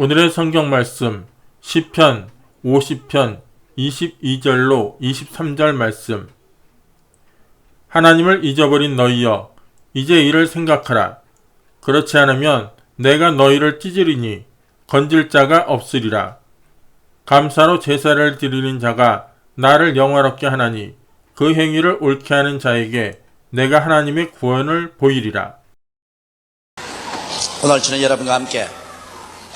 오늘의 성경 말씀 시편 50편 22절로 23절 말씀. 하나님을 잊어버린 너희여, 이제 이를 생각하라. 그렇지 않으면 내가 너희를 찢으리니 건질 자가 없으리라. 감사로 제사를 드리는 자가 나를 영화롭게 하나니 그 행위를 옳게 하는 자에게 내가 하나님의 구원을 보이리라. 오늘 저는 여러분과 함께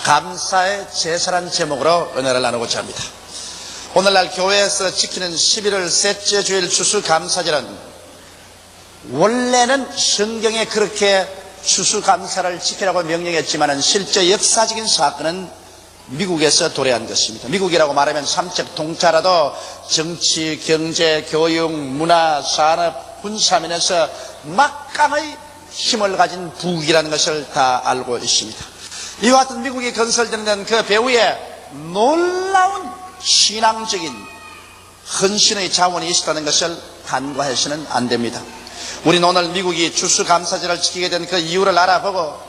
감사의 제사라는 제목으로 은혜를 나누고자 합니다. 오늘날 교회에서 지키는 11월 셋째 주일 추수감사절은 원래는 성경에 그렇게 추수감사를 지키라고 명령했지만 실제 역사적인 사건은 미국에서 도래한 것입니다. 미국이라고 말하면 삼척 동차라도 정치, 경제, 교육, 문화, 산업, 군사면에서 막강의 힘을 가진 부국이라는 것을 다 알고 있습니다. 이와 같은 미국이 건설되는 그 배후에 놀라운 신앙적인 헌신의 자원이 있었다는 것을 간과해서는 안 됩니다. 우리는 오늘 미국이 추수감사절을 지키게 된 그 이유를 알아보고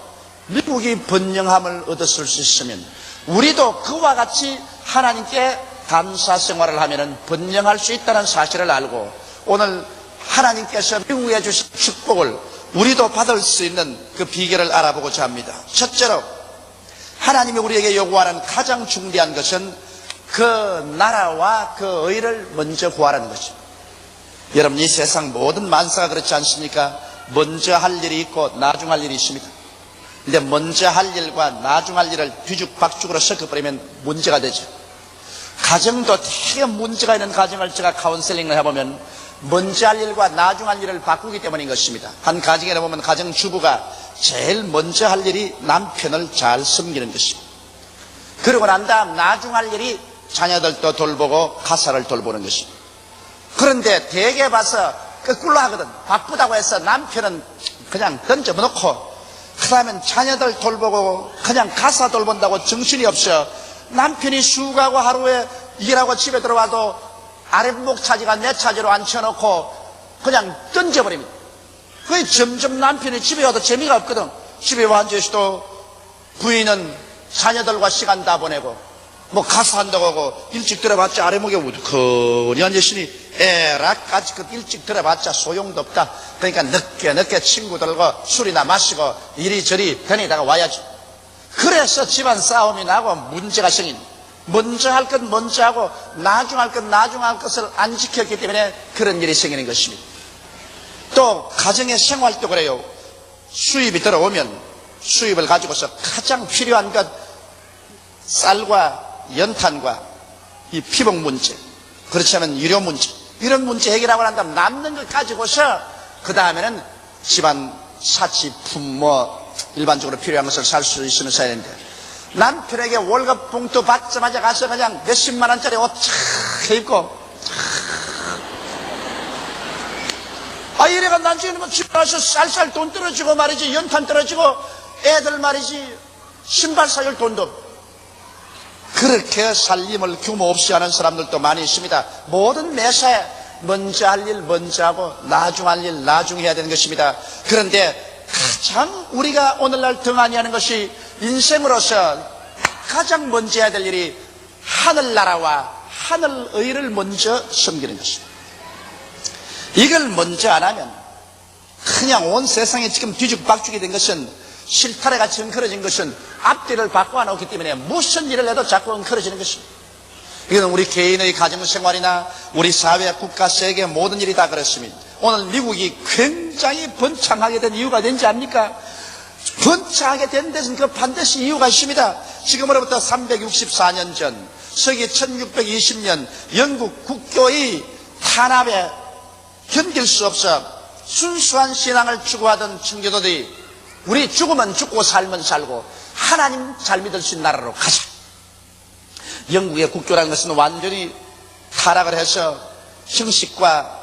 미국이 번영함을 얻었을 수 있으면 우리도 그와 같이 하나님께 감사 생활을 하면 번영할 수 있다는 사실을 알고 오늘 하나님께서 미국에 주신 축복을 우리도 받을 수 있는 그 비결을 알아보고자 합니다. 첫째로 하나님이 우리에게 요구하는 가장 중대한 것은 그 나라와 그 의를 먼저 구하라는 것입니다. 여러분, 이 세상 모든 만사가 그렇지 않습니까? 먼저 할 일이 있고 나중 할 일이 있습니다. 근데 먼저 할 일과 나중 할 일을 뒤죽박죽으로 섞어버리면 문제가 되죠. 가정도 되게 문제가 있는 가정을 제가 카운셀링을 해보면 먼저 할 일과 나중 할 일을 바꾸기 때문인 것입니다. 한 가정에 보면 가정주부가 제일 먼저 할 일이 남편을 잘 섬기는 것입니다. 그러고 난 다음 나중 할 일이 자녀들도 돌보고 가사를 돌보는 것입니다. 그런데 대개 봐서 거꾸로 하거든. 바쁘다고 해서 남편은 그냥 던져놓고 그 다음에 자녀들 돌보고 그냥 가사 돌본다고 정신이 없어. 남편이 수고하고 하루에 일하고 집에 들어와도 아랫목 차지가 내 차지로 앉혀놓고 그냥 던져버립니다. 그게 점점 남편이 집에 와도 재미가 없거든. 집에 와 앉아서도 부인은 자녀들과 시간 다 보내고 뭐 가사한다고 하고 일찍 들어봤자 아랫목에 우두커니 앉으시니 에라까지 그 일찍 들어봤자 소용도 없다. 그러니까 늦게 친구들과 술이나 마시고 이리저리 다니다가 와야지. 그래서 집안 싸움이 나고 문제가 생긴. 먼저 할 것 먼저 하고 나중 할 것 나중 할 것을 안 지켰기 때문에 그런 일이 생기는 것입니다. 또 가정의 생활도 그래요. 수입이 들어오면 수입을 가지고서 가장 필요한 것 쌀과 연탄과 이 피복 문제, 그렇지 않으면 유료 문제, 이런 문제 해결하고 난 다음 남는 걸 가지고서 그 다음에는 집안 사치, 품뭐 일반적으로 필요한 것을 살 수 있으면 사야 되는데 남편에게 월급 봉투 받자마자 가서 그냥 몇십만 원짜리 옷 착 입고 이래가 나중에 뭐 집에 와서 쌀쌀 돈 떨어지고 말이지, 연탄 떨어지고 애들 말이지 신발 사줄 돈도 없고. 그렇게 살림을 규모 없이 하는 사람들도 많이 있습니다. 모든 매사에 먼저 할 일 먼저 하고 나중 할 일 나중 해야 되는 것입니다. 그런데 가장 우리가 오늘날 등한히 하는 것이 인생으로서 가장 먼저 해야 될 일이 하늘나라와 하늘의를 먼저 섬기는 것입니다. 이걸 먼저 안 하면 그냥 온 세상에 지금 뒤죽박죽이 된 것은 실타래같이 엉클어진 것은 앞뒤를 바꿔 놓기 때문에 무슨 일을 해도 자꾸 엉클어지는 것입니다. 이건 우리 개인의 가정생활이나 우리 사회, 국가, 세계 모든 일이 다 그렇습니다. 오늘 미국이 굉장히 번창하게 된 이유가 뭔지 압니까? 번창하게 된 데는 그 반드시 이유가 있습니다. 지금으로부터 364년 전 서기 1620년 영국 국교의 탄압에 견딜 수 없어 순수한 신앙을 추구하던 청교도들이 우리 죽으면 죽고 살면 살고 하나님 잘 믿을 수 있는 나라로 가자. 영국의 국교라는 것은 완전히 타락을 해서 형식과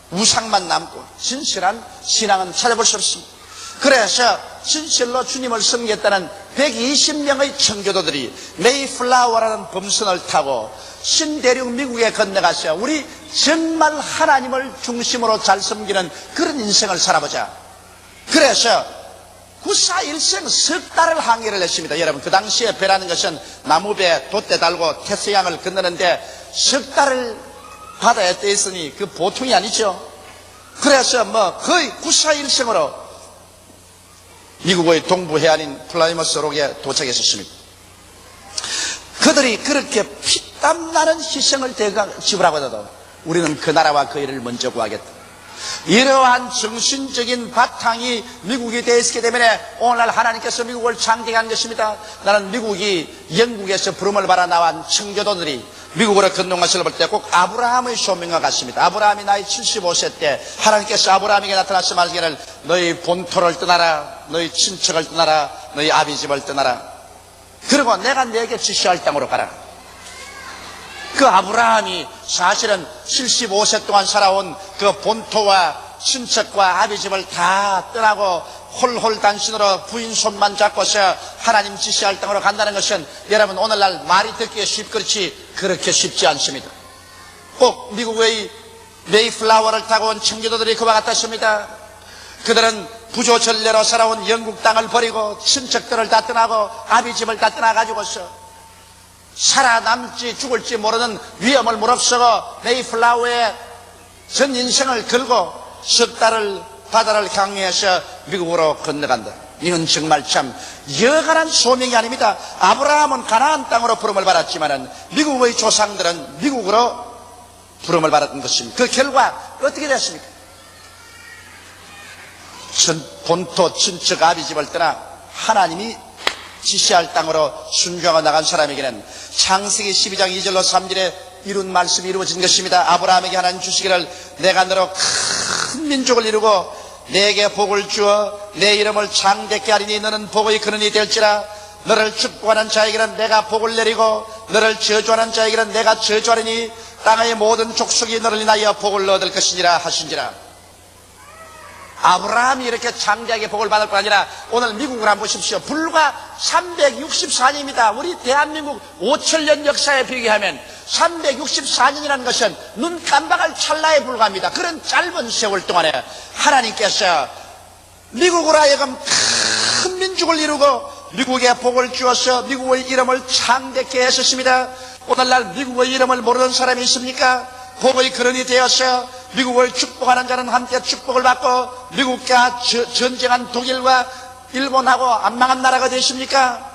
우상만 남고 진실한 신앙은 찾아볼 수 없습니다. 그래서 진실로 주님을 섬기겠다는 120명의 청교도들이 메이플라워라는 범선을 타고 신대륙 미국에 건너가서 우리 정말 하나님을 중심으로 잘 섬기는 그런 인생을 살아보자. 그래서 구사일생 석 달을 항해를 했습니다. 여러분, 그 당시에 배라는 것은 나무배 돛대 달고 태서양을 건너는데 석 달을 바다에 떠 있으니 그 보통이 아니죠. 그래서 거의 구사일생으로 미국의 동부 해안인 플라이머스 록에 도착했었습니다. 그들이 그렇게 피땀 나는 희생을 지불하고 나도 우리는 그 나라와 그 일을 먼저 구하겠다. 이러한 정신적인 바탕이 미국이 되어 있기 때문에 오늘날 하나님께서 미국을 창대한 것입니다. 나는 미국이 영국에서 부름을 받아 나온 청교도들이 미국으로 건너온 것을 볼 때 꼭 아브라함의 소명과 같습니다. 아브라함이 나이 75세 때 하나님께서 아브라함에게 나타나서 말하기를 너희 본토를 떠나라, 너희 친척을 떠나라, 너희 아비집을 떠나라. 그리고 내가 네게 지시할 땅으로 가라. 그 아브라함이 사실은 75세 동안 살아온 그 본토와 친척과 아비집을 다 떠나고 홀홀 단신으로 부인 손만 잡고서 하나님 지시할 땅으로 간다는 것은 여러분 오늘날 말이 듣기에 쉽겠지 그렇게 쉽지 않습니다. 꼭 미국의 메이플라워를 타고 온 청교도들이 그와 같았습니다. 그들은 부조전례로 살아온 영국 땅을 버리고 친척들을 다 떠나고 아비집을 다 떠나가지고서 살아남지 죽을지 모르는 위험을 무릅쓰고 메이플라워의 전 인생을 걸고 석 달을 바다를 향해서 미국으로 건너간다. 이건 정말 참 여간한 소명이 아닙니다. 아브라함은 가나안 땅으로 부름을 받았지만 미국의 조상들은 미국으로 부름을 받았던 것입니다. 그 결과 어떻게 됐습니까? 본토 친척 아비집을 떠나 하나님이 지시할 땅으로 순종하고 나간 사람에게는 창세기 12장 2절로 3절에 이룬 말씀이 이루어진 것입니다. 아브라함에게 하나님 주시기를 내가 너로 큰 민족을 이루고 내게 복을 주어 내 이름을 창대케 하리니 너는 복의 근원이 될지라. 너를 축복하는 자에게는 내가 복을 내리고 너를 저주하는 자에게는 내가 저주하리니 땅의 모든 족속이 너를 인하여 복을 얻을 것이니라 하신지라. 아브라함이 이렇게 창대하게 복을 받을 뿐 아니라 오늘 미국을 한번 보십시오. 불과 364년입니다. 우리 대한민국 5천년 역사에 비교하면 364년이라는 것은 눈 깜박할 찰나에 불과합니다. 그런 짧은 세월 동안에 하나님께서 미국으로 하여금 큰 민족을 이루고 미국에 복을 주어서 미국의 이름을 창대케 하셨습니다. 오늘날 미국의 이름을 모르는 사람이 있습니까? 복의 근원이 되어서 미국을 축복하는 자는 함께 축복을 받고 미국과 전쟁한 독일과 일본하고 안 망한 나라가 되십니까?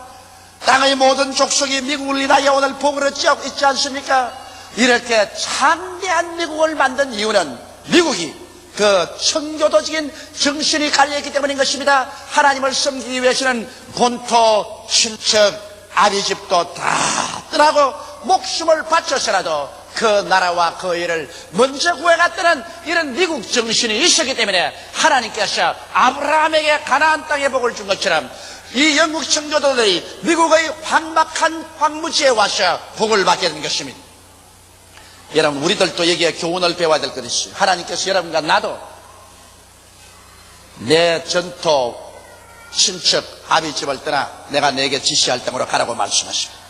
땅의 모든 족속이 미국을 인하여 오늘 복을 얻지 있지 않습니까? 이렇게 창대한 미국을 만든 이유는 미국이 그 청교도적인 정신이 갈려있기 때문인 것입니다. 하나님을 섬기기 위해서는 본토, 친척, 아비집도 다 떠나고 목숨을 바쳐서라도 그 나라와 그 일을 먼저 구해갔다는 이런 미국 정신이 있었기 때문에 하나님께서 아브라함에게 가나안 땅의 복을 준 것처럼 이 영국 청교도들이 미국의 황막한 황무지에 와서 복을 받게 된 것입니다. 여러분 우리들도 여기에 교훈을 배워야 될 것이 있어요. 하나님께서 여러분과 나도 내 전토 친척 아비집을 떠나 내가 내게 지시할 땅으로 가라고 말씀하십니다.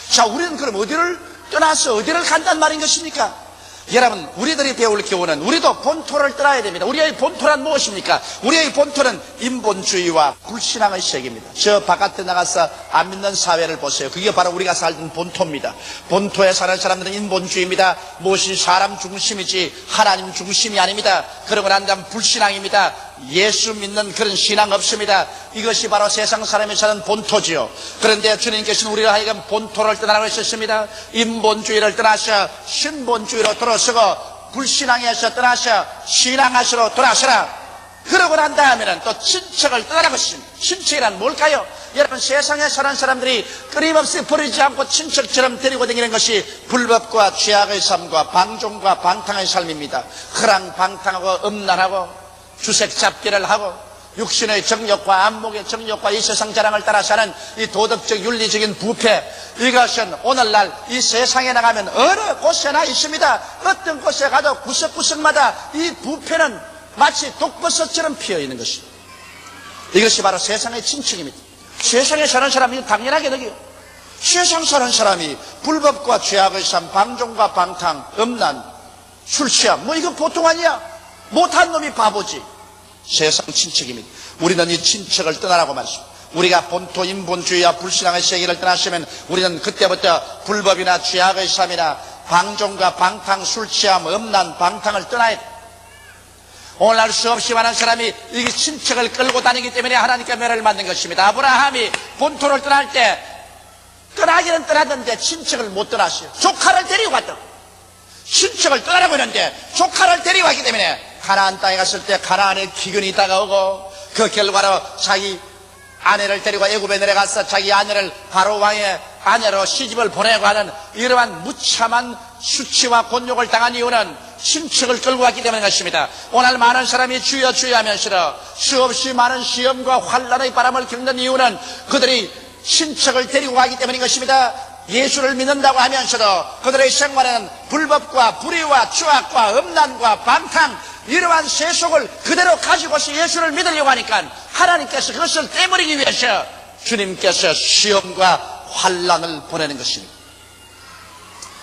자, 우리는 그럼 어디를 떠나서 어디를 간단 말인 것입니까? 여러분 우리들이 배울 교훈은 우리도 본토를 떠나야 됩니다. 우리의 본토란 무엇입니까? 우리의 본토는 인본주의와 불신앙의 세계입니다. 저 바깥에 나가서 안 믿는 사회를 보세요. 그게 바로 우리가 살던 본토입니다. 본토에 사는 사람들은 인본주의입니다. 무엇이 사람 중심이지 하나님 중심이 아닙니다. 그러고 난 다음 불신앙입니다. 예수 믿는 그런 신앙 없습니다. 이것이 바로 세상 사람이 사는 본토지요. 그런데 주님께서는 우리를 하여금 본토를 떠나라고 하셨습니다. 인본주의를 떠나서 신본주의로 돌아서고 불신앙에서 떠나서 신앙하시로 돌아서라. 그러고 난 다음에는 또 친척을 떠나라고 했습니다. 친척이란 뭘까요? 여러분 세상에 사는 사람들이 끊임없이 버리지 않고 친척처럼 데리고 다니는 것이 불법과 죄악의 삶과 방종과 방탕의 삶입니다. 허랑방탕하고 음란하고 주색 잡기를 하고 육신의 정욕과 안목의 정욕과 이 세상 자랑을 따라 사는 이 도덕적 윤리적인 부패, 이것은 오늘날 이 세상에 나가면 어느 곳에나 있습니다. 어떤 곳에 가도 구석구석마다 이 부패는 마치 독버섯처럼 피어있는 것입니다. 이것이 바로 세상의 친척입니다. 세상에 사는 사람이 당연하게 느껴요. 세상 사는 사람이 불법과 죄악의 삶, 방종과 방탕, 음란, 술 취함, 이거 보통 아니야. 못한 놈이 바보지. 세상 친척입니다. 우리는 이 친척을 떠나라고 말씀합니다. 우리가 본토 인본주의와 불신앙의 세계를 떠났으면 우리는 그때부터 불법이나 죄악의 삶이나 방종과 방탕, 술 취함, 음란, 방탕을 떠나야 돼. 오늘날 수없이 많은 사람이 이 친척을 끌고 다니기 때문에 하나님께 매를 맞는 것입니다. 아브라함이 본토를 떠날 때 떠나기는 떠났는데 친척을 못 떠났어요. 조카를 데리고 갔다. 친척을 떠나라고 했는데 조카를 데리고 갔기 때문에 가나안 땅에 갔을 때 가나안에 기근이 다가오고 그 결과로 자기 아내를 데리고 애굽에 내려가서 자기 아내를 바로 왕의 아내로 시집을 보내고 하는 이러한 무참한 수치와 곤욕을 당한 이유는 친척을 끌고 왔기 때문인 것입니다. 오늘 많은 사람이 주여 주여 하면서 수없이 많은 시험과 환난의 바람을 겪는 이유는 그들이 친척을 데리고 가기 때문인 것입니다. 예수를 믿는다고 하면서도 그들의 생활에는 불법과 불의와 추악과 음란과 방탕 이러한 세속을 그대로 가지고서 예수를 믿으려고 하니까 하나님께서 그것을 떼버리기 위해서 주님께서 시험과 환난을 보내는 것입니다.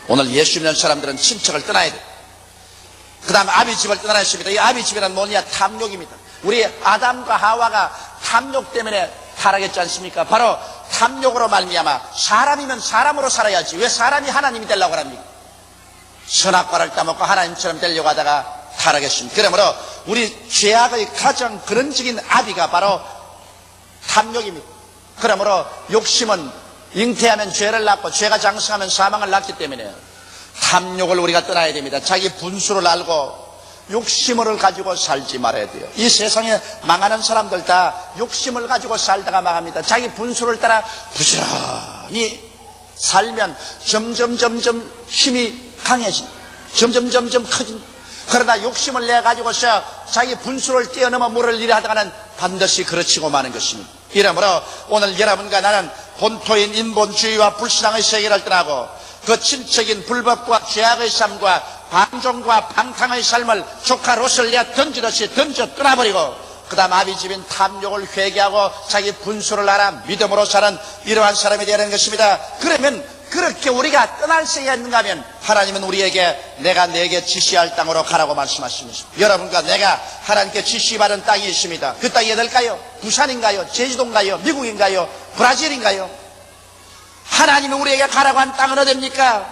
오늘 예수 믿는 사람들은 친척을 떠나야 돼요. 그 다음 아비집을 떠나야 했습니다. 이 아비집이란 뭐냐? 탐욕입니다. 우리 아담과 하와가 탐욕 때문에 타락했지 않습니까? 바로 탐욕으로 말미암아 사람이면 사람으로 살아야지 왜 사람이 하나님이 되려고 합니까? 선악과를 따먹고 하나님처럼 되려고 하다가 타락했습니다. 그러므로 우리 죄악의 가장 근원적인 아비가 바로 탐욕입니다. 그러므로 욕심은 잉태하면 죄를 낳고 죄가 장성하면 사망을 낳기 때문에 탐욕을 우리가 떠나야 됩니다. 자기 분수를 알고 욕심을 가지고 살지 말아야 돼요. 이 세상에 망하는 사람들 다 욕심을 가지고 살다가 망합니다. 자기 분수를 따라 부지런히 살면 점점 힘이 강해진, 점점 커진. 그러다 욕심을 내 가지고서 자기 분수를 뛰어넘어 물을 일을 하다가는 반드시 그르치고 마는 것입니다. 이러므로 오늘 여러분과 나는 본토인 인본주의와 불신앙의 세계를 떠나고 그 친척인 불법과 죄악의 삶과 방종과 방탕의 삶을 조카 롯을 내어 던지듯이 던져 떠나버리고 그 다음 아비집인 탐욕을 회개하고 자기 분수를 알아 믿음으로 사는 이러한 사람이 되는 것입니다. 그러면 그렇게 우리가 떠날 수 있는가 하면 하나님은 우리에게 내가 내게 지시할 땅으로 가라고 말씀하십니다. 여러분과 내가 하나님께 지시받은 땅이 있습니다. 그 땅이 어딜까요? 부산인가요? 제주도인가요? 미국인가요? 브라질인가요? 하나님이 우리에게 가라고 한 땅은 어디입니까?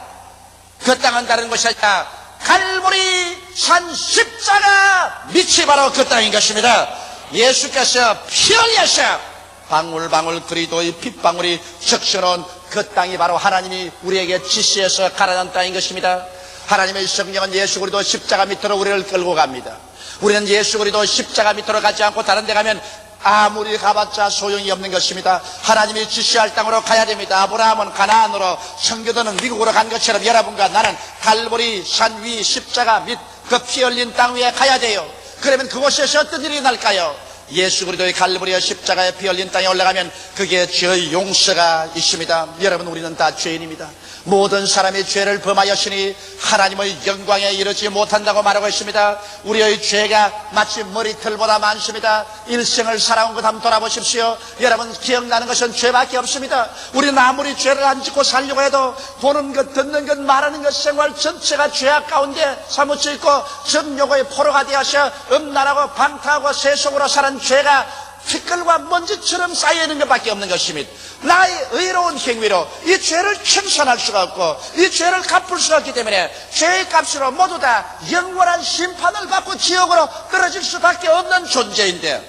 그 땅은 다른 것이 아니라 갈보리 산 십자가 밑이 바로 그 땅인 것입니다. 예수께서 피 흘려서 방울방울 그리도의 핏방울이 적셔놓은 그 땅이 바로 하나님이 우리에게 지시해서 가라는 땅인 것입니다. 하나님의 성령은 예수 그리스도 십자가 밑으로 우리를 끌고 갑니다. 우리는 예수 그리스도 십자가 밑으로 가지 않고 다른 데 가면 아무리 가봤자 소용이 없는 것입니다. 하나님이 지시할 땅으로 가야 됩니다. 아브라함은 가나안으로, 청교도는 미국으로 간 것처럼 여러분과 나는 갈보리 산 위 십자가 밑 그 피 흘린 땅 위에 가야 돼요. 그러면 그곳에서 어떤 일이 날까요? 예수 그리스도의 갈보리와 십자가에 피 흘린 땅에 올라가면 그게 죄의 용서가 있습니다. 여러분, 우리는 다 죄인입니다. 모든 사람이 죄를 범하였으니 하나님의 영광에 이르지 못한다고 말하고 있습니다. 우리의 죄가 마치 머리털보다 많습니다. 일생을 살아온 것 한번 돌아보십시오. 여러분, 기억나는 것은 죄밖에 없습니다. 우리는 아무리 죄를 안 짓고 살려고 해도 보는 것, 듣는 것, 말하는 것, 생활 전체가 죄악 가운데 사무쳐 있고 정욕의 포로가 되어서 음란하고 방탕하고 세속으로 사는 죄가 티끌과 먼지처럼 쌓여있는 것밖에 없는 것입니다. 나의 의로운 행위로 이 죄를 청산할 수가 없고 이 죄를 갚을 수가 없기 때문에 죄의 값으로 모두 다 영원한 심판을 받고 지옥으로 떨어질 수밖에 없는 존재인데,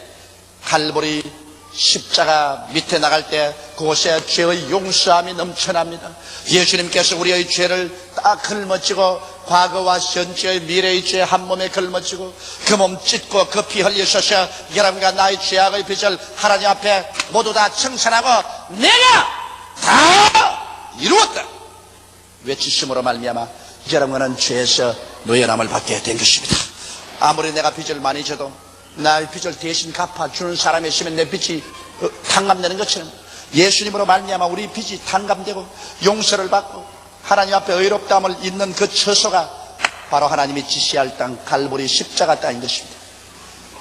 갈보리 십자가 밑에 나갈 때 그곳에 죄의 용서함이 넘쳐납니다. 예수님께서 우리의 죄를 다 걸머지고 과거와 현재의 미래의 죄 한 몸에 걸머지고 그 몸 찢고 그 피 흘리셔서 여러분과 나의 죄악의 빚을 하나님 앞에 모두 다 청산하고 내가 다 이루었다 외치심으로 말미암아 여러분은 죄에서 노연함을 받게 된 것입니다. 아무리 내가 빚을 많이 져도 나의 빚을 대신 갚아주는 사람이 있으면 내 빚이 탕감되는 것처럼 예수님으로 말미암아 우리 빚이 탕감되고 용서를 받고 하나님 앞에 의롭다함을 잇는 그 처소가 바로 하나님이 지시할 땅 갈보리 십자가 땅인 것입니다.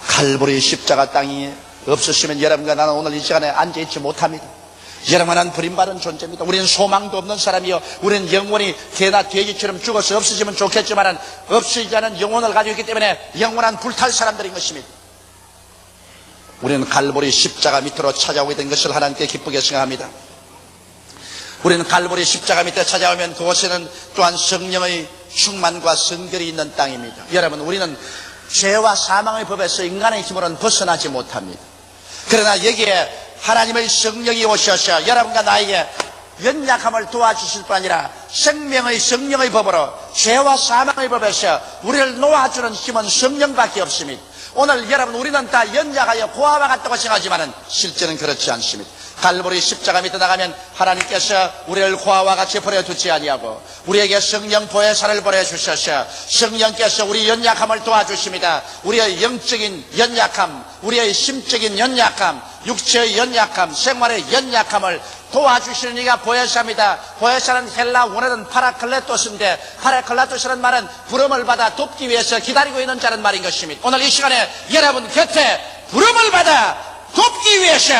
갈보리 십자가 땅이 없었으면 여러분과 나는 오늘 이 시간에 앉아있지 못합니다. 여러분은 버림받은 존재입니다. 우리는 소망도 없는 사람이요, 우리는 영원히 개나 돼지처럼 죽어서 없어지면 좋겠지만 없어지지 않은 영혼을 가지고 있기 때문에 영원한 불탈 사람들인 것입니다. 우리는 갈보리 십자가 밑으로 찾아오게 된 것을 하나님께 기쁘게 생각합니다. 우리는 갈보리 십자가 밑에 찾아오면 그곳에는 또한 성령의 충만과 성결이 있는 땅입니다. 여러분, 우리는 죄와 사망의 법에서 인간의 힘으로는 벗어나지 못합니다. 그러나 여기에 하나님의 성령이 오셔서 여러분과 나에게 연약함을 도와주실 뿐 아니라 생명의 성령의 법으로 죄와 사망의 법에서 우리를 놓아주는 힘은 성령밖에 없습니다. 오늘 여러분, 우리는 다 연약하여 고아와 같다고 생각하지만 실제는 그렇지 않습니다. 갈보리 십자가 밑에 나가면 하나님께서 우리를 고아와 같이 버려두지 아니하고 우리에게 성령 보혜사를 보내주셔서 성령께서 우리 연약함을 도와주십니다. 우리의 영적인 연약함, 우리의 심적인 연약함, 육체의 연약함, 생활의 연약함을 도와주시는 이가 보혜사입니다. 보혜사는 헬라 원어는 파라클레토스인데, 파라클레토스라는 말은 부름을 받아 돕기 위해서 기다리고 있는 자는 말인 것입니다. 오늘 이 시간에 여러분 곁에 부름을 받아 돕기 위해서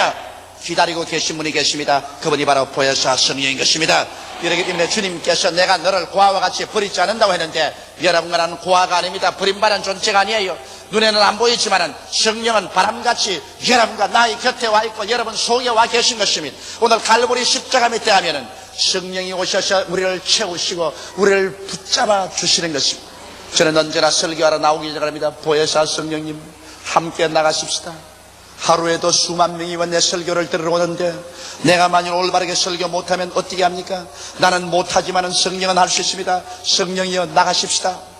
기다리고 계신 분이 계십니다. 그분이 바로 보혜사 성령인 것입니다. 이렇기 때문에 주님께서 내가 너를 고아와 같이 버리지 않는다고 했는데, 여러분과 나는 고아가 아닙니다. 버림받은 존재가 아니에요. 눈에는 안 보이지만 성령은 바람같이 여러분과 나의 곁에 와 있고 여러분 속에 와 계신 것입니다. 오늘 갈보리 십자가 밑에 하면은 성령이 오셔서 우리를 채우시고 우리를 붙잡아 주시는 것입니다. 저는 언제나 설교하러 나오기 전합니다. 보혜사 성령님 함께 나가십시다. 하루에도 수만 명이 내 설교를 들으러 오는데 내가 만일 올바르게 설교 못하면 어떻게 합니까? 나는 못하지만 성령은 할 수 있습니다. 성령이여 나가십시다.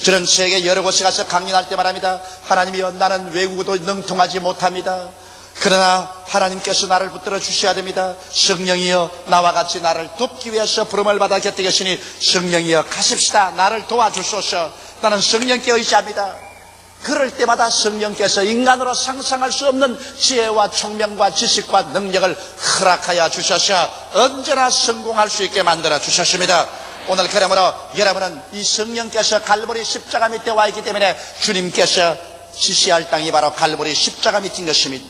저는 세계 여러 곳에 가서 강연할 때 말합니다. 하나님이여, 나는 외국어도 능통하지 못합니다. 그러나 하나님께서 나를 붙들어 주셔야 됩니다. 성령이여, 나와 같이 나를 돕기 위해서 부름을 받아 곁에 계시니 성령이여 가십시다. 나를 도와주소서. 나는 성령께 의지합니다. 그럴 때마다 성령께서 인간으로 상상할 수 없는 지혜와 총명과 지식과 능력을 허락하여 주셔서 언제나 성공할 수 있게 만들어 주셨습니다. 오늘 그러므로 여러분은 이 성령께서 갈보리 십자가 밑에 와 있기 때문에 주님께서 지시할 땅이 바로 갈보리 십자가 밑인 것입니다.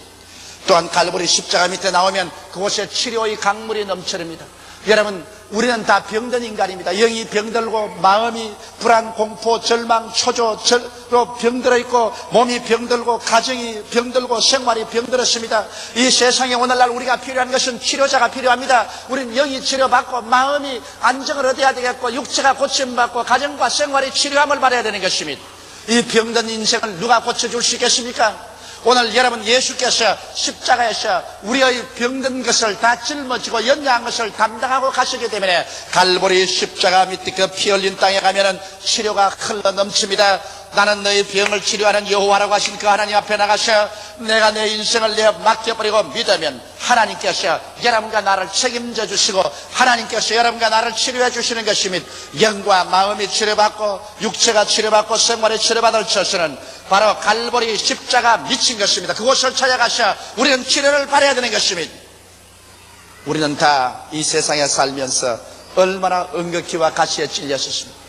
또한 갈보리 십자가 밑에 나오면 그곳에 치료의 강물이 넘쳐납니다. 여러분, 우리는 다 병든 인간입니다. 영이 병들고 마음이 불안, 공포, 절망, 초조로 병들어 있고 몸이 병들고 가정이 병들고 생활이 병들었습니다. 이 세상에 오늘날 우리가 필요한 것은 치료자가 필요합니다. 우리는 영이 치료받고 마음이 안정을 얻어야 되겠고 육체가 고침받고 가정과 생활이 치료함을 받아야 되는 것입니다. 이 병든 인생을 누가 고쳐줄 수 있겠습니까? 오늘 여러분, 예수께서 십자가에서 우리의 병든 것을 다 짊어지고 연약한 것을 담당하고 가시기 때문에 갈보리 십자가 밑에 그 피 흘린 땅에 가면은 치료가 흘러 넘칩니다. 나는 너의 병을 치료하는 여호와라고 하신 그 하나님 앞에 나가서 내가 내 인생을 내어 맡겨버리고 믿으면 하나님께서 여러분과 나를 책임져 주시고 하나님께서 여러분과 나를 치료해 주시는 것입니다. 영과 마음이 치료받고 육체가 치료받고 생활이 치료받을 처소는 바로 갈보리 십자가 미친 것입니다. 그곳을 찾아가서 우리는 치료를 받아야 되는 것입니다. 우리는 다 이 세상에 살면서 얼마나 은극히와 가시에 찔렸었습니다.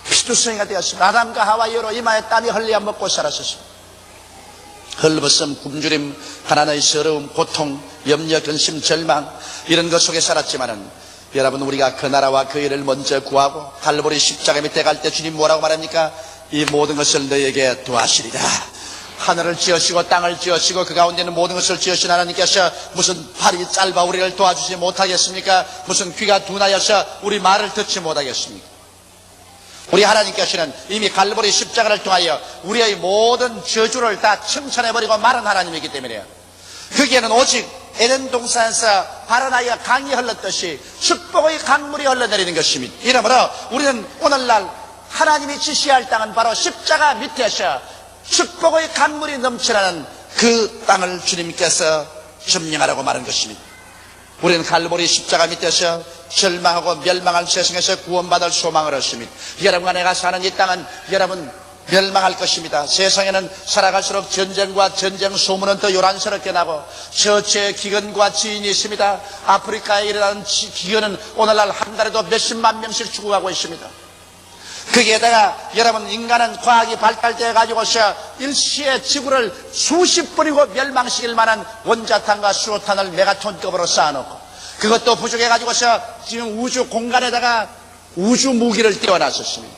피투성이가 되었습니다. 아담과 하와이로 이마에 땀이 흘려 먹고 살았었습니다. 헐벗음, 굶주림, 가난의 서러움, 고통, 염려, 근심, 절망 이런 것 속에 살았지만은 여러분, 우리가 그 나라와 그 일을 먼저 구하고 갈보리 십자가 밑에 갈 때 주님 뭐라고 말합니까? 이 모든 것을 너에게 도하시리라. 하늘을 지으시고 땅을 지으시고 그 가운데 있는 모든 것을 지으신 하나님께서 무슨 팔이 짧아 우리를 도와주지 못하겠습니까? 무슨 귀가 둔하여서 우리 말을 듣지 못하겠습니까? 우리 하나님께서는 이미 갈보리 십자가를 통하여 우리의 모든 저주를 다 청산해버리고 마른 하나님이기 때문에요. 거기에는 오직 에덴 동산에서 바라나이가 강이 흘렀듯이 축복의 강물이 흘러내리는 것입니다. 이러므로 우리는 오늘날 하나님이 지시할 땅은 바로 십자가 밑에서 축복의 강물이 넘쳐나는 그 땅을 주님께서 점령하라고 말한 것입니다. 우리는 갈보리 십자가 밑에서 절망하고 멸망할 세상에서 구원받을 소망을 얻습니다. 여러분과 내가 사는 이 땅은 여러분 멸망할 것입니다. 세상에는 살아갈수록 전쟁과 전쟁 소문은 더 요란스럽게 나고 저체의 기근과 지인이 있습니다. 아프리카에 일어나는 기근은 오늘날 한 달에도 몇십만 명씩 죽어가고 있습니다. 거기에다가 여러분, 인간은 과학이 발달되어 가지고서 일시에 지구를 수십 번이고 멸망시킬 만한 원자탄과 수소탄을 메가톤급으로 쌓아놓고 그것도 부족해 가지고서 지금 우주 공간에다가 우주 무기를 띄워놨었습니다.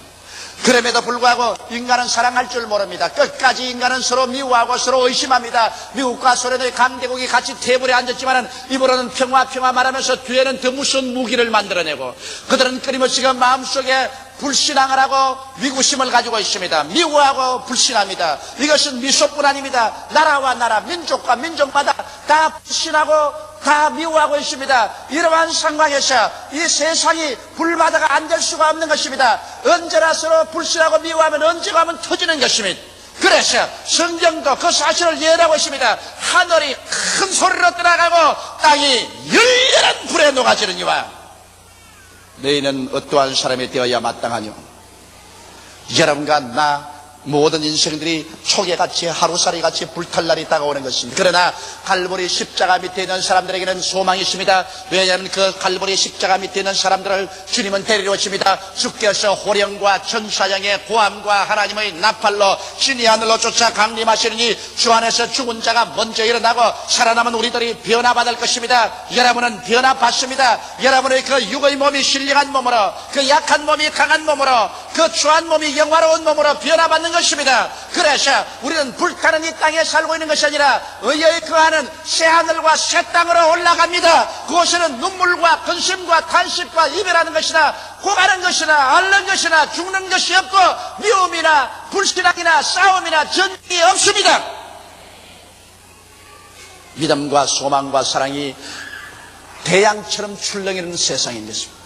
그럼에도 불구하고 인간은 사랑할 줄 모릅니다. 끝까지 인간은 서로 미워하고 서로 의심합니다. 미국과 소련의 강대국이 같이 테이블에 앉았지만 입으로는 평화 말하면서 뒤에는 더 무서운 무기를 만들어내고 그들은 끊임없이 그 마음속에 불신앙을 하고 위구심을 가지고 있습니다. 미워하고 불신합니다. 이것은 미소뿐 아닙니다. 나라와 나라, 민족과 민족마다 다 불신하고 다 미워하고 있습니다. 이러한 상황에서 이 세상이 불바다가 안 될 수가 없는 것입니다. 언제나 서로 불신하고 미워하면 언제가 하면 터지는 것입니다. 그래서 성경도 그 사실을 예언하고 있습니다. 하늘이 큰 소리로 떠나가고 땅이 열렬한 불에 녹아지느니와 너희는 어떠한 사람이 되어야 마땅하뇨. 여러분과 나 모든 인생들이 초계같이 하루살이같이 불탈 날이 다가오는 것입니다. 그러나 갈보리 십자가 밑에 있는 사람들에게는 소망이 있습니다. 왜냐하면 그 갈보리 십자가 밑에 있는 사람들을 주님은 데리러 오십니다. 주께서 호령과 천사장의 고함과 하나님의 나팔로 신이 하늘로 쫓아 강림하시느니 주 안에서 죽은 자가 먼저 일어나고 살아남은 우리들이 변화받을 것입니다. 여러분은 변화받습니다. 여러분의 그 육의 몸이 신령한 몸으로, 그 약한 몸이 강한 몸으로, 그 추한 몸이 영화로운 몸으로 변화받는 것입니다. 그래서 우리는 불타는 이 땅에 살고 있는 것이 아니라 의의 거하는 새하늘과 새 땅으로 올라갑니다. 그곳에는 눈물과 근심과 탄식과 이별하는 것이나 고가는 것이나 앓는 것이나 죽는 것이 없고 미움이나 불신앙이나 싸움이나 전쟁이 없습니다. 믿음과 소망과 사랑이 태양처럼 출렁이는 세상인 것입니다.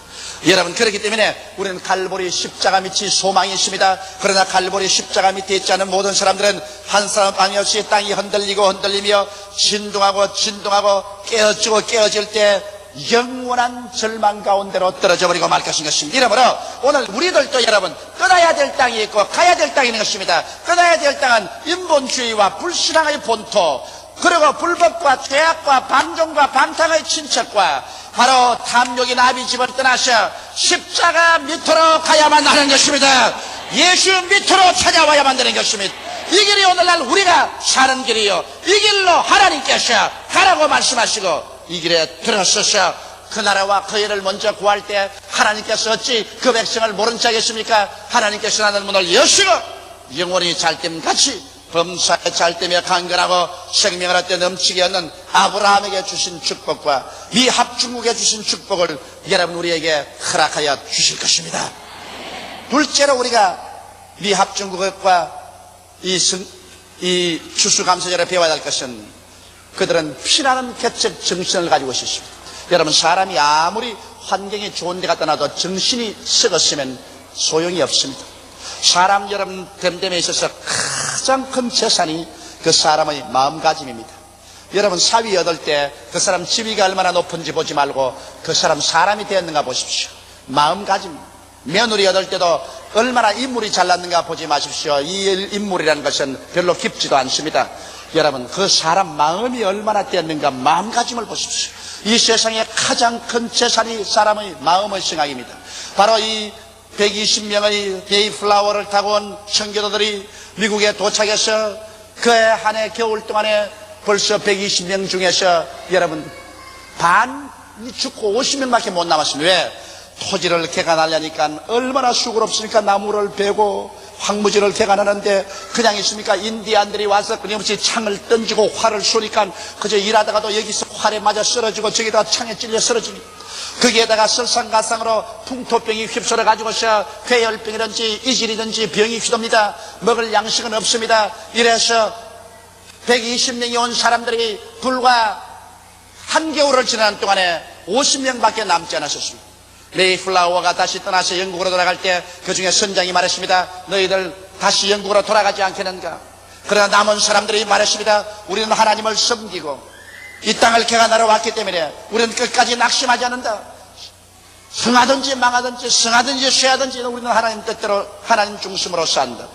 여러분, 그렇기 때문에 우리는 갈보리 십자가 밑이 소망이 있습니다. 그러나 갈보리 십자가 밑에 있지 않은 모든 사람들은 한 사람 방해 없이 땅이 흔들리며 진동하고 깨어지고 깨어질 때 영원한 절망 가운데로 떨어져 버리고 말 것입니다. 이러므로 오늘 우리들도 여러분 떠나야 될 땅이 있고 가야 될 땅이 있는 것입니다. 떠나야 될 땅은 인본주의와 불신앙의 본토, 그리고 불법과 죄악과 방종과 방탕의 친척과 바로 탐욕인 아비 집을 떠나서 십자가 밑으로 가야만 하는 것입니다. 예수 밑으로 찾아와야만 되는 것입니다. 이 길이 오늘날 우리가 사는 길이요, 이 길로 하나님께서 가라고 말씀하시고 이 길에 들어서서 그 나라와 그 일을 먼저 구할 때 하나님께서 어찌 그 백성을 모른 척 하겠습니까? 하나님께서 하늘 문을 여시고 영원히 잘됨같이 범사에 잘되며 강건하고 생명을 얻되 넘치게 얻는 아브라함에게 주신 축복과 미합중국에 주신 축복을 여러분 우리에게 허락하여 주실 것입니다. 둘째로 우리가 미합중국과 이 추수감사절에 배워야 할 것은 그들은 피나는 개척 정신을 가지고 있었습니다. 여러분, 사람이 아무리 환경이 좋은 데 갖다 놔도 정신이 썩었으면 소용이 없습니다. 사람 여러분 됨됨에 있어서 가장 큰 재산이 그 사람의 마음가짐입니다. 여러분, 사위 얻을 때 그 사람 지위가 얼마나 높은지 보지 말고 그 사람 사람이 되었는가 보십시오. 마음가짐. 며느리 얻을 때도 얼마나 인물이 잘났는가 보지 마십시오. 이 인물이라는 것은 별로 깊지도 않습니다. 여러분, 그 사람 마음이 얼마나 되었는가 마음가짐을 보십시오. 이 세상에 가장 큰 재산이 사람의 마음의 생각입니다. 바로 이 120명의 데이플라워를 타고 온 청교도들이 미국에 도착해서 그해 한 해 겨울 동안에 벌써 120명 중에서 여러분 반이 죽고 50명밖에 못 남았습니다. 왜? 토지를 개간하려니까 얼마나 수고롭습니까? 나무를 베고 황무지를 개간하는데 그냥 있습니까? 인디안들이 와서 끊임없이 창을 던지고 활을 쏘니까 그저 일하다가도 여기서 활에 맞아 쓰러지고 저기다 창에 찔려 쓰러집니다. 거기에다가 설상가상으로 풍토병이 휩쓸어 가지고서 폐혈병이든지 이질이든지 병이 휘돕니다. 먹을 양식은 없습니다. 이래서 120명이 온 사람들이 불과 한겨울을 지나는 동안에 50명밖에 남지 않았었습니다. 메이플라워가 다시 떠나서 영국으로 돌아갈 때 그 중에 선장이 말했습니다. 너희들 다시 영국으로 돌아가지 않겠는가? 그러나 남은 사람들이 말했습니다. 우리는 하나님을 섬기고 이 땅을 개간하러 왔기 때문에 우리는 끝까지 낙심하지 않는다. 성하든지 망하든지 성하든지 쇠하든지 우리는 하나님 뜻대로 하나님 중심으로 산다.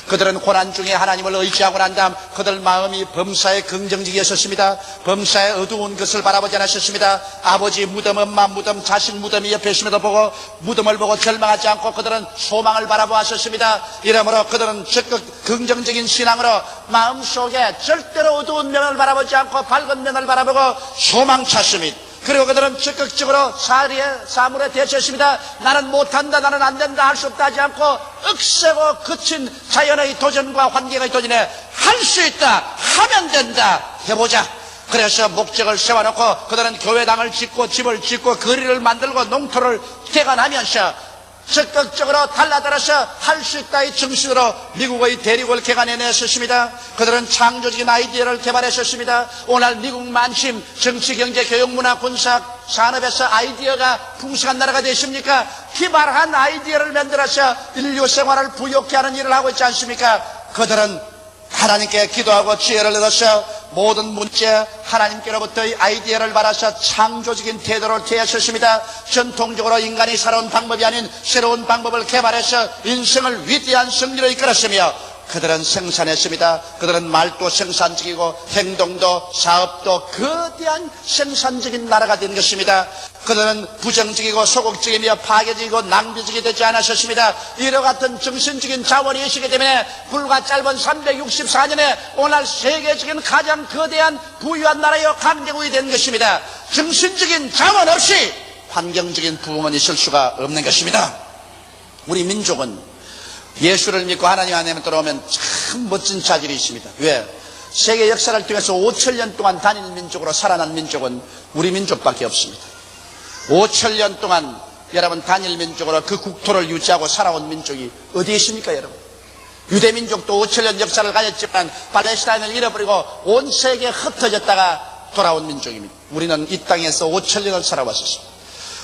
그들은 고난 중에 하나님을 의지하고 난 다음 그들 마음이 범사에 긍정적이었습니다. 범사에 어두운 것을 바라보지 않았습니다. 아버지 무덤, 엄마 무덤, 자식 무덤이 옆에 있음에도 보고 무덤을 보고 절망하지 않고 그들은 소망을 바라보았었습니다. 이러므로 그들은 적극 긍정적인 신앙으로 마음속에 절대로 어두운 면을 바라보지 않고 밝은 면을 바라보고 소망 찾습니다. 그리고 그들은 적극적으로 사물에 대처했습니다. 나는 못한다, 나는 안 된다, 할 수 없다 하지 않고 억세고 거친 자연의 도전과 환경의 도전에 할 수 있다, 하면 된다, 해보자. 그래서 목적을 세워놓고 그들은 교회당을 짓고 집을 짓고 거리를 만들고 농토를 개간하면서 적극적으로 달라들어서 할 수 있다의 정신으로 미국의 대륙을 개간해냈었습니다. 그들은 창조적인 아이디어를 개발했었습니다. 오늘 미국 만심 정치, 경제, 교육, 문화, 군사, 산업에서 아이디어가 풍성한 나라가 되십니까? 기발한 아이디어를 만들어서 인류 생활을 부욕케 하는 일을 하고 있지 않습니까? 그들은 하나님께 기도하고 지혜를 얻어서 모든 문제 하나님께로부터의 아이디어를 받아서 창조적인 태도를 대했었습니다. 전통적으로 인간이 살아온 방법이 아닌 새로운 방법을 개발해서 인생을 위대한 승리로 이끌었으며 그들은 생산했습니다. 그들은 말도 생산적이고 행동도 사업도 거대한 생산적인 나라가 된 것입니다. 그들은 부정적이고 소극적이며 파괴적이고 낭비적이 되지 않았었습니다. 이와 같은 정신적인 자원이 있기 때문에 불과 짧은 364년에 오늘 세계적인 가장 거대한 부유한 나라여 강대국이 된 것입니다. 정신적인 자원 없이 환경적인 부흥은 있을 수가 없는 것입니다. 우리 민족은 예수를 믿고 하나님 안에 들어오면 참 멋진 자질이 있습니다. 왜? 세계 역사를 통해서 5천년 동안 단일 민족으로 살아난 민족은 우리 민족밖에 없습니다. 5천년 동안 여러분 단일 민족으로 그 국토를 유지하고 살아온 민족이 어디에 있습니까, 여러분? 유대민족도 5천년 역사를 가졌지만 팔레스타인을 잃어버리고 온 세계에 흩어졌다가 돌아온 민족입니다. 우리는 이 땅에서 5천년을 살아왔었습니다.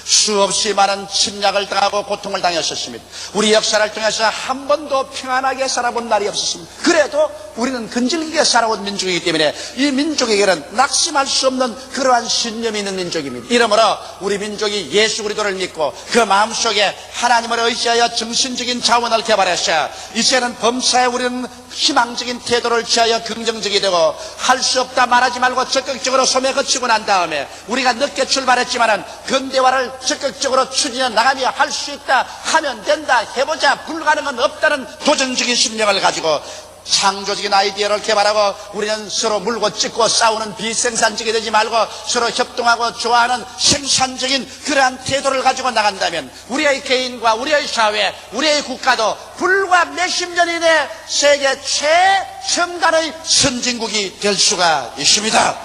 수없이 많은 침략을 당하고 고통을 당했었습니다. 우리 역사를 통해서 한 번도 평안하게 살아본 날이 없었습니다. 그래도 우리는 근질기게 살아온 민족이기 때문에 이 민족에게는 낙심할 수 없는 그러한 신념이 있는 민족입니다. 이러므로 우리 민족이 예수 그리스도를 믿고 그 마음속에 하나님을 의지하여 정신적인 자원을 개발해서 이제는 범사에 우리는 희망적인 태도를 취하여 긍정적이 되고 할 수 없다 말하지 말고 적극적으로 소매 거치고 난 다음에 우리가 늦게 출발했지만은 근대화를 적극적으로 추진해 나가며 할 수 있다, 하면 된다, 해보자, 불가능은 없다는 도전적인 심령을 가지고 창조적인 아이디어를 개발하고 우리는 서로 물고 찢고 싸우는 비생산적이 되지 말고 서로 협동하고 좋아하는 생산적인 그러한 태도를 가지고 나간다면 우리의 개인과 우리의 사회, 우리의 국가도 불과 몇십 년 이내 세계 최첨단의 선진국이 될 수가 있습니다.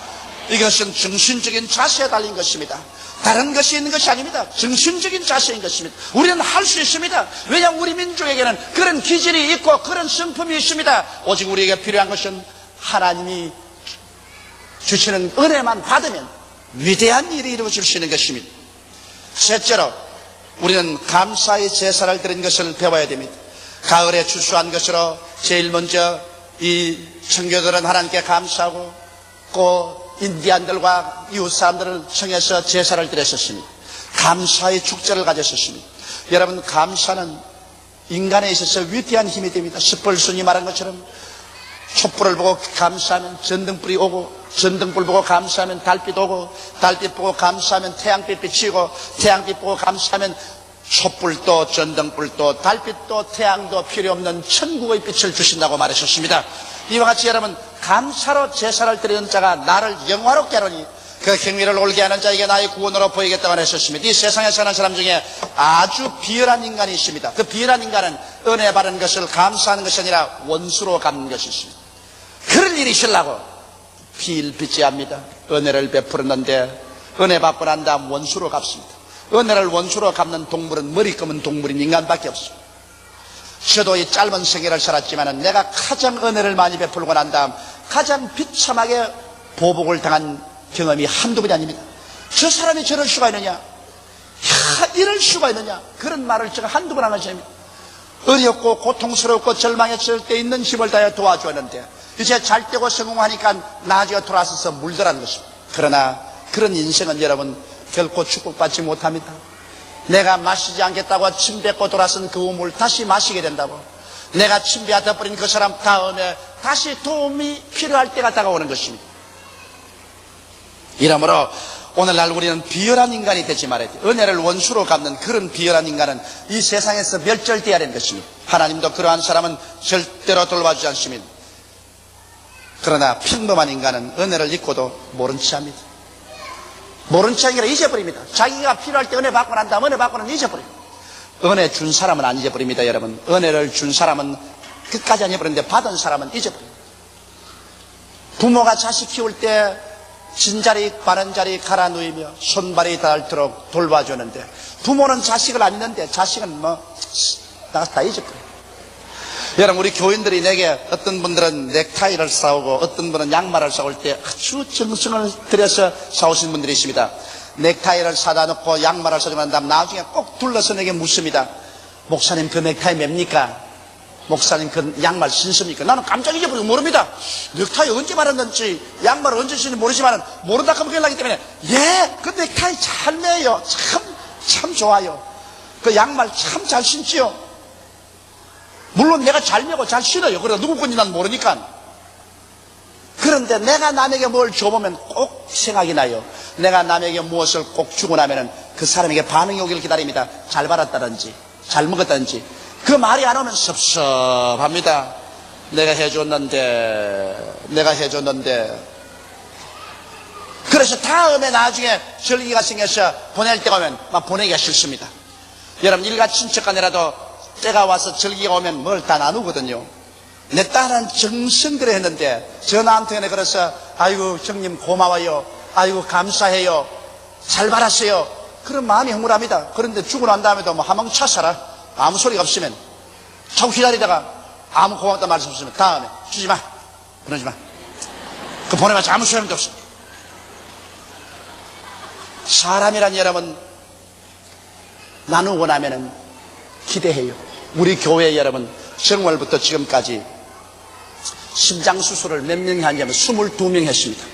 이것은 정신적인 자세에 달린 것입니다. 다른 것이 있는 것이 아닙니다. 정신적인 자세인 것입니다. 우리는 할 수 있습니다. 왜냐하면 우리 민족에게는 그런 기질이 있고 그런 성품이 있습니다. 오직 우리에게 필요한 것은 하나님이 주시는 은혜만 받으면 위대한 일이 이루어질 수 있는 것입니다. 셋째로 우리는 감사의 제사를 드린 것을 배워야 됩니다. 가을에 추수한 것으로 제일 먼저 이 청교들은 하나님께 감사하고 또 인디안들과 이웃 사람들을 청해서 제사를 드렸었습니다. 감사의 축제를 가졌었습니다. 여러분, 감사는 인간에 있어서 위대한 힘이 됩니다. 스펄슨이 말한 것처럼 촛불을 보고 감사하면 전등불이 오고, 전등불 보고 감사하면 달빛 오고, 달빛 보고 감사하면 태양빛 비치고, 태양빛 보고 감사하면 촛불도 전등불도 달빛도 태양도 필요 없는 천국의 빛을 주신다고 말하셨습니다. 이와 같이 여러분, 감사로 제사를 드리는 자가 나를 영화롭게 하노니 그 경미를 올게 하는 자에게 나의 구원으로 보이겠다고 하셨습니다. 이 세상에 사는 사람 중에 아주 비열한 인간이 있습니다. 그 비열한 인간은 은혜 받은 것을 감사하는 것이 아니라 원수로 갚는 것이 있습니다. 그럴 일이 있으려고 필비지합니다. 은혜를 베풀었는데 은혜 받고 난 다음 원수로 갚습니다. 은혜를 원수로 갚는 동물은 머리 검은 동물인 인간밖에 없습니다. 저도 이 짧은 생애를 살았지만 내가 가장 은혜를 많이 베풀고 난 다음 가장 비참하게 보복을 당한 경험이 한두 번이 아닙니다. 저 사람이 저럴 수가 있느냐, 이럴 수가 있느냐, 그런 말을 제가 한두 번 한 것이 아닙니다. 어렵고 고통스럽고 절망했을 때 있는 힘을 다해 도와주었는데 이제 잘 되고 성공하니까 나중에 돌아서서 물더라는 것입니다. 그러나 그런 인생은 여러분 결코 축복받지 못합니다. 내가 마시지 않겠다고 침 뱉고 돌아선 그 우물 다시 마시게 된다고, 내가 침 뱉어버린 그 사람 다음에 다시 도움이 필요할 때가 다가오는 것입니다. 이러므로 오늘날 우리는 비열한 인간이 되지 말아야 돼요. 은혜를 원수로 갚는 그런 비열한 인간은 이 세상에서 멸절되어야 하는 것입니다. 하나님도 그러한 사람은 절대로 돌봐주지 않습니다. 그러나 평범한 인간은 은혜를 잊고도 모른 채 합니다. 모른 척이 아니라 잊어버립니다. 자기가 필요할 때 은혜 받고 난 다음 은혜 받고는 잊어버립니다. 은혜 준 사람은 안 잊어버립니다, 여러분. 은혜를 준 사람은 끝까지 안 잊어버리는데 받은 사람은 잊어버립니다. 부모가 자식 키울 때 진자리 바른자리 갈아 누이며 손발이 닳도록 돌봐주는데 부모는 자식을 안 잊는데 자식은 다 잊어버려요. 여러분, 우리 교인들이 내게 어떤 분들은 넥타이를 사오고 어떤 분은 양말을 사올 때 아주 정성을 들여서 사오신 분들이 있습니다. 넥타이를 사다 놓고 양말을 사주고 난 다음 나중에 꼭 둘러서 내게 묻습니다. 목사님, 그 넥타이 맵니까? 목사님, 그 양말 신습니까? 나는 깜짝 잊어버리고 모릅니다. 넥타이 언제 말았는지 양말을 언제 신는지 모르지만 모른다 하면 큰일 나기 때문에 그 넥타이 잘 매요. 참 좋아요. 그 양말 참 잘 신지요. 물론 내가 잘 매고 잘 신어요. 그래서 누구 건지 난 모르니까. 그런데 내가 남에게 뭘 줘보면 꼭 생각이 나요. 내가 남에게 무엇을 꼭 주고 나면은 그 사람에게 반응이 오기를 기다립니다. 잘 받았다든지 잘 먹었다든지. 그 말이 안 오면 섭섭합니다. 내가 해줬는데 그래서 다음에 나중에 절기가 생겨서 보낼 때가 오면 막 보내기가 싫습니다. 여러분, 일가 친척 간이라도 때가 와서 절기가 오면 뭘 다 나누거든요. 내 딸은 정성들여 했는데 저 나한테는 그래서 아이고 형님 고마워요, 아이고 감사해요, 잘 받았어요, 그런 마음이 흥분합니다. 그런데 죽고 난 다음에도 하망차 살아. 아무 소리가 없으면 자꾸 기다리다가 아무 고맙다 말씀 없으면 다음에 주지마, 그러지마, 그 보내봤자 아무 소용도 없어. 사람이란 여러분 나누고 나면은 기대해요. 우리 교회 여러분 정월부터 지금까지 심장수술을 몇 명이 하냐면 22명 했습니다.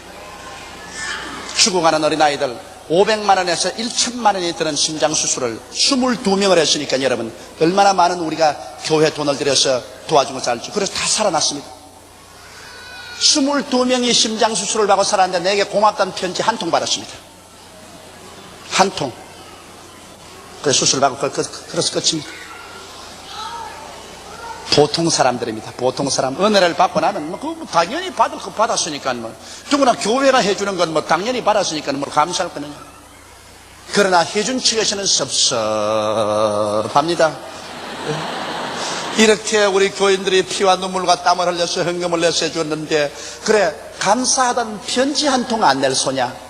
죽어가는 어린아이들 500만 원에서 1,000만 원이 드는 심장수술을 22명을 했으니까 여러분 얼마나 많은 우리가 교회 돈을 들여서 도와준 것을 알죠. 그래서 다 살아났습니다. 22명이 심장수술을 받고 살았는데 내게 고맙다는 편지 한 통 받았습니다. 한 통. 그래서 수술을 받고 그래서 끝입니다. 보통 사람들입니다. 보통 사람. 은혜를 받고 나면 당연히 받을 거 받았으니까 누구나 교회가 해주는 건 당연히 받았으니까 감사할 거느냐. 그러나 해준 측에서는 섭섭합니다. 이렇게 우리 교인들이 피와 눈물과 땀을 흘려서 헌금을 내서 해줬는데 그래 감사하다는 편지 한 통 안 낼 소냐.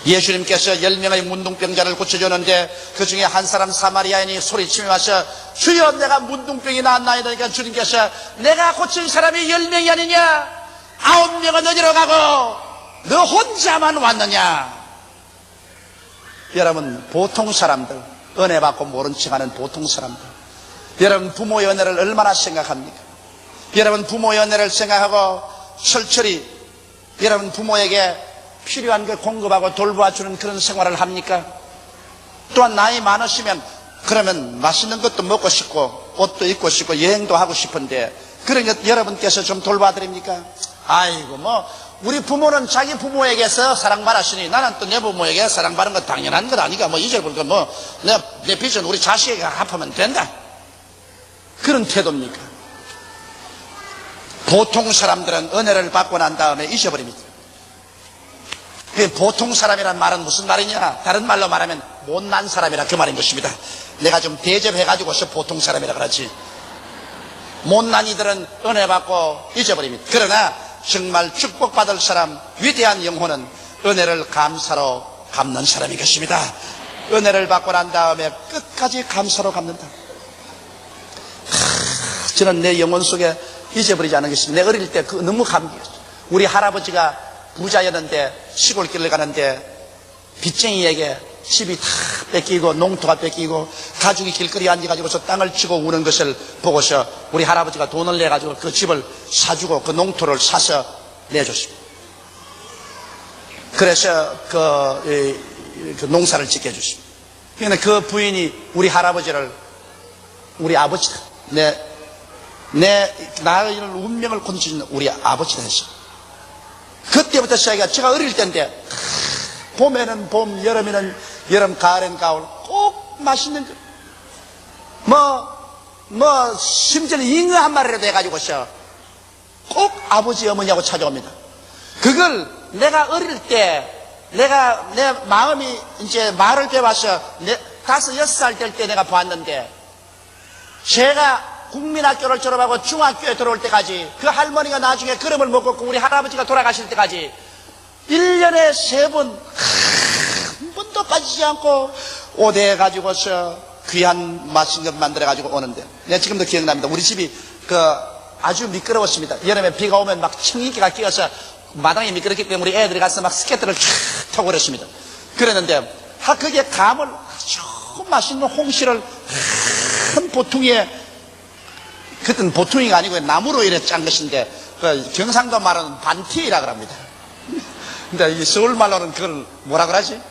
예수님께서 10명의 문둥병자를 고쳐줬는데 그 중에 한 사람 사마리아인이 소리치며 와서 주여 내가 문둥병이 나았나이다. 그러니까 주님께서 내가 고친 사람이 10명이 아니냐, 9명은 어디로 가고 너 혼자만 왔느냐. 여러분, 보통 사람들, 은혜 받고 모른 척하는 보통 사람들, 여러분 부모의 은혜를 얼마나 생각합니까? 여러분 부모의 은혜를 생각하고 철저히 여러분 부모에게 필요한 걸 공급하고 돌봐주는 그런 생활을 합니까? 또한 나이 많으시면 그러면 맛있는 것도 먹고 싶고 옷도 입고 싶고 여행도 하고 싶은데 그런 것 여러분께서 좀 돌봐드립니까? 아이고 우리 부모는 자기 부모에게서 사랑받았으니 나는 또 내 부모에게 사랑받는 건 당연한 것 아니까 잊어버리고 내 빚은 우리 자식에게 갚으면 된다, 그런 태도입니까? 보통 사람들은 은혜를 받고 난 다음에 잊어버립니다. 보통 사람이란 말은 무슨 말이냐? 다른 말로 말하면 못난 사람이라 그 말인 것입니다. 내가 좀 대접해가지고서 보통 사람이라 그러지. 못난 이들은 은혜 받고 잊어버립니다. 그러나 정말 축복받을 사람, 위대한 영혼은 은혜를 감사로 갚는 사람인 것입니다. 은혜를 받고 난 다음에 끝까지 감사로 갚는다. 저는 내 영혼 속에 잊어버리지 않은 것입니다. 내 어릴 때 너무 감기였어요. 우리 할아버지가 부자였는데 시골길을 가는데 빚쟁이에게 집이 다 뺏기고 농토가 뺏기고 가족이 길거리에 앉아가지고서 땅을 치고 우는 것을 보고서 우리 할아버지가 돈을 내가지고 그 집을 사주고 그 농토를 사서 내줬습니다. 그래서 그 농사를 짓게 해줬습니다. 그러니까 그 부인이 우리 할아버지를 우리 아버지다, 나의 운명을 건지는 우리 아버지다 했어요. 그때부터 시작이가 제가 어릴 때인데 봄에는 봄, 여름에는 여름, 가을엔 가을 꼭 맛있는 심지어는 잉어 한 마리라도 해가지고서 꼭 아버지 어머니하고 찾아옵니다. 그걸 내가 어릴 때 내 마음이 이제 말을 배워서 5, 6살 될 때 내가 보았는데, 제가 국민학교를 졸업하고 중학교에 들어올 때까지 그 할머니가 나중에 그름을 못 걷고 우리 할아버지가 돌아가실 때까지 1년에 3번 한 번도 빠지지 않고 오대 가지고서 귀한 맛있는 것 만들어 가지고 오는데, 내가 지금도 기억납니다. 우리 집이 아주 미끄러웠습니다. 여름에 비가 오면 막 청인기가 끼어서 마당이 미끄럽기 때문에 우리 애들이 가서 막 스케이트를 쫙 타고 그랬습니다. 그랬는데 거기에 감을 아주 맛있는 홍시를 큰 보퉁이에, 그때는 보퉁이가 아니고 나무로 이렇게 짠 것인데, 경상도 말로는 반티라 그럽니다. 근데 이 서울 말로는 그걸 뭐라 그러지?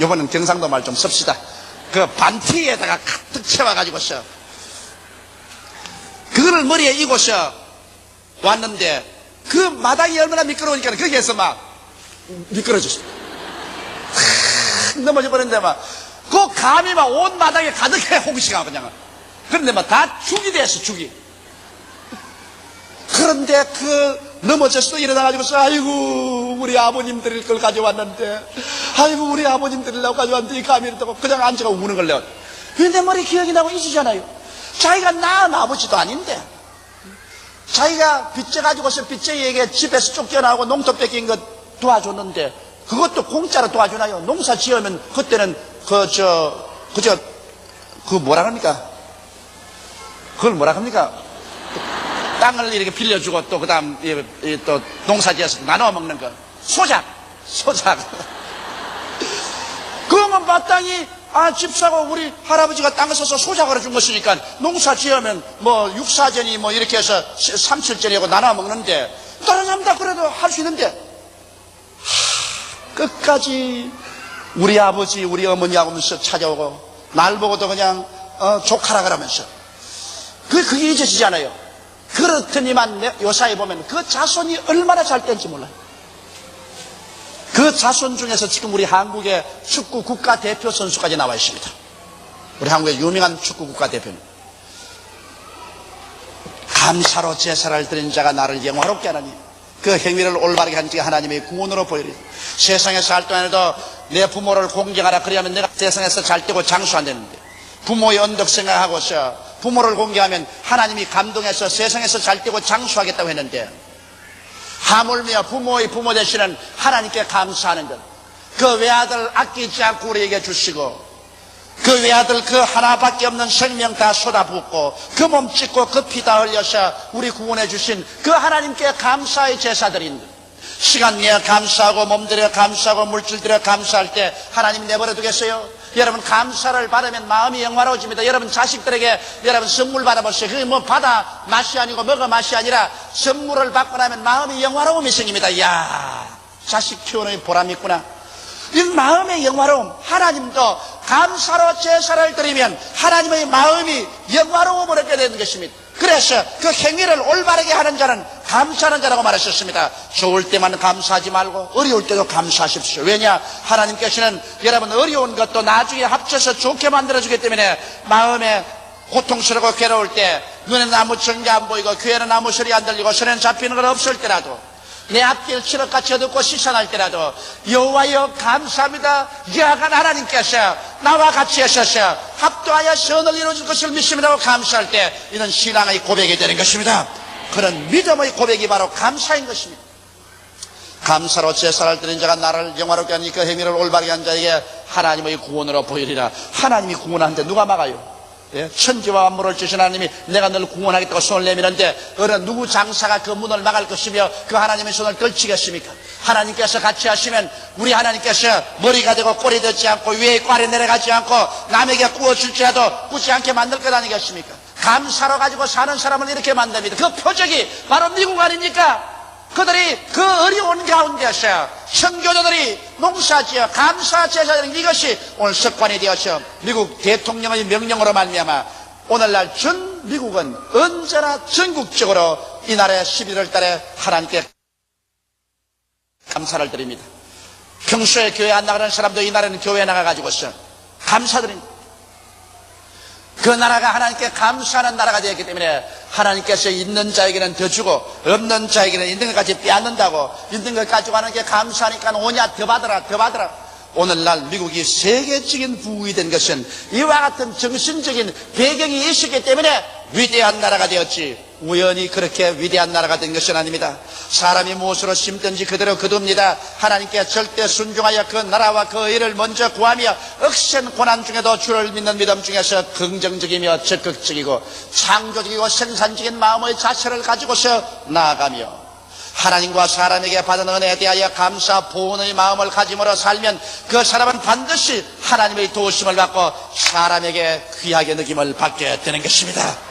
요번엔 경상도 말 좀 씁시다. 그 반티에다가 가득 채워가지고서 그거를 머리에 이고서 왔는데, 그 마당이 얼마나 미끄러우니까 거기에서 막 미끄러졌어. 넘어져 버렸는데 그 감이 온 마당에 가득해, 홍시가 그냥. 그런데 다 죽이 됐어, 죽이. 그런데 넘어져서 또 일어나가지고서, 아이고, 우리 아버님들일 걸 가져왔는데, 아이고, 우리 아버님들이라고 가져왔는데, 이 감이 이렇다고 그냥 앉아가 우는 걸요. 왜 내 머리 기억이 나고 잊으잖아요. 자기가 낳은 아버지도 아닌데, 자기가 빚져가지고서 빚쟁이에게 집에서 쫓겨나고 농토 뺏긴 것 도와줬는데, 그것도 공짜로 도와주나요? 농사 지으면 그때는 뭐라 합니까? 그걸 뭐라 합니까? 땅을 이렇게 빌려주고 또 그다음 또 농사 지어서 나눠 먹는 거. 소작. 그러면 마땅히 집 사고 우리 할아버지가 땅을 사서 소작으로 준 것이니까 농사 지으면 육사전이 이렇게 해서 삼칠전이고 나눠 먹는데, 다른 사람 다 그래도 할 수 있는데, 끝까지 우리 아버지 우리 어머니하고 하면서 찾아오고 날 보고도 그냥 조카라 그러면서 그게 잊어지잖아요. 그렇더니만 요사이 보면 그 자손이 얼마나 잘 된지 몰라요. 그 자손 중에서 지금 우리 한국의 축구 국가대표 선수까지 나와 있습니다. 우리 한국의 유명한 축구 국가대표는 감사로 제사를 드린 자가 나를 영화롭게 하나니 그 행위를 올바르게 한 자가 하나님의 구원으로 보이리. 세상에 살 동안에도 내 부모를 공경하라. 그리하면 내가 세상에서 잘 되고 장수한다는데, 부모의 언덕 생각하고서 부모를 공경하면 하나님이 감동해서 세상에서 잘 되고 장수하겠다고 했는데, 하물며 부모의 부모 되시는 하나님께 감사하는 것, 그 외아들 아끼지 않고 우리에게 주시고, 그 외아들 그 하나밖에 없는 생명 다 쏟아붓고 그 몸 찢고 그 피 다 흘려서 우리 구원해 주신 그 하나님께 감사의 제사드린 시간 내어 감사하고 몸 들여 감사하고 물질 들여 감사할 때 하나님 내버려 두겠어요? 여러분, 감사를 받으면 마음이 영화로워집니다. 여러분, 자식들에게 여러분 선물 받아보세요. 그게 받아 맛이 아니고 먹어 맛이 아니라 선물을 받고 나면 마음이 영화로움이 생깁니다. 이야, 자식 키우는 보람이 있구나. 이 마음의 영화로움, 하나님도 감사로 제사를 드리면 하나님의 마음이 영화로워 버리게 되는 것입니다. 그래서 그 행위를 올바르게 하는 자는 감사하는 자라고 말하셨습니다. 좋을 때만 감사하지 말고 어려울 때도 감사하십시오. 왜냐? 하나님께서는 여러분 어려운 것도 나중에 합쳐서 좋게 만들어주기 때문에, 마음에 고통스럽고 괴로울 때 눈에는 아무 전개 안 보이고 귀에는 아무 소리 안 들리고 손에는 잡히는 건 없을 때라도, 내 앞길 칠흑같이 어둡고 시선할 때라도 여호와여 감사합니다. 여하간 하나님께서 나와 같이 하셔서 합도하여 선을 이루어줄 것을 믿습니다고 감사할 때, 이는 신앙의 고백이 되는 것입니다. 그런 믿음의 고백이 바로 감사인 것입니다. 감사로 제사를 드린 자가 나를 영화롭게 하니 그 행위를 올바르게 한 자에게 하나님의 구원으로 보이리라. 하나님이 구원하는데 누가 막아요? 천지와 만물을 주신 하나님이 내가 너를 구원하겠다고 손을 내미는데, 어느 누구 장사가 그 문을 막을 것이며 그 하나님의 손을 떨치겠습니까? 하나님께서 같이 하시면 우리 하나님께서 머리가 되고 꼬리 되지 않고 위에 꽈리 내려가지 않고 남에게 구워줄지라도 꾸지 않게 만들 것 아니겠습니까? 감사로 가지고 사는 사람을 이렇게 만듭니다. 그 표적이 바로 미국 아닙니까? 그들이 그 어려운 가운데서 선교도들이 농사지어 감사 제사드린 이것이 오늘 습관이 되어서 미국 대통령의 명령으로 말미암아 오늘날 전 미국은 언제나 전국적으로 이날의 11월 달에 하나님께 감사를 드립니다. 평소에 교회 안 나가는 사람도 이날에는 교회에 나가가지고서 감사드립니다. 그 나라가 하나님께 감사하는 나라가 되었기 때문에 하나님께서 있는 자에게는 더 주고 없는 자에게는 있는 것까지 빼앗는다고, 있는 것 가지고 하나님께 감사하니까 오냐 더 받아라 더 받아라. 오늘날 미국이 세계적인 부국이 된 것은 이와 같은 정신적인 배경이 있었기 때문에 위대한 나라가 되었지, 우연히 그렇게 위대한 나라가 된 것은 아닙니다. 사람이 무엇으로 심든지 그대로 거둡니다. 하나님께 절대 순종하여 그 나라와 그 의를 먼저 구하며 억센 고난 중에도 주를 믿는 믿음 중에서 긍정적이며 적극적이고 창조적이고 생산적인 마음의 자세를 가지고서 나아가며 하나님과 사람에게 받은 은혜에 대하여 감사 보온의 마음을 가짐으로 살면 그 사람은 반드시 하나님의 도우심을 받고 사람에게 귀하게 느낌을 받게 되는 것입니다.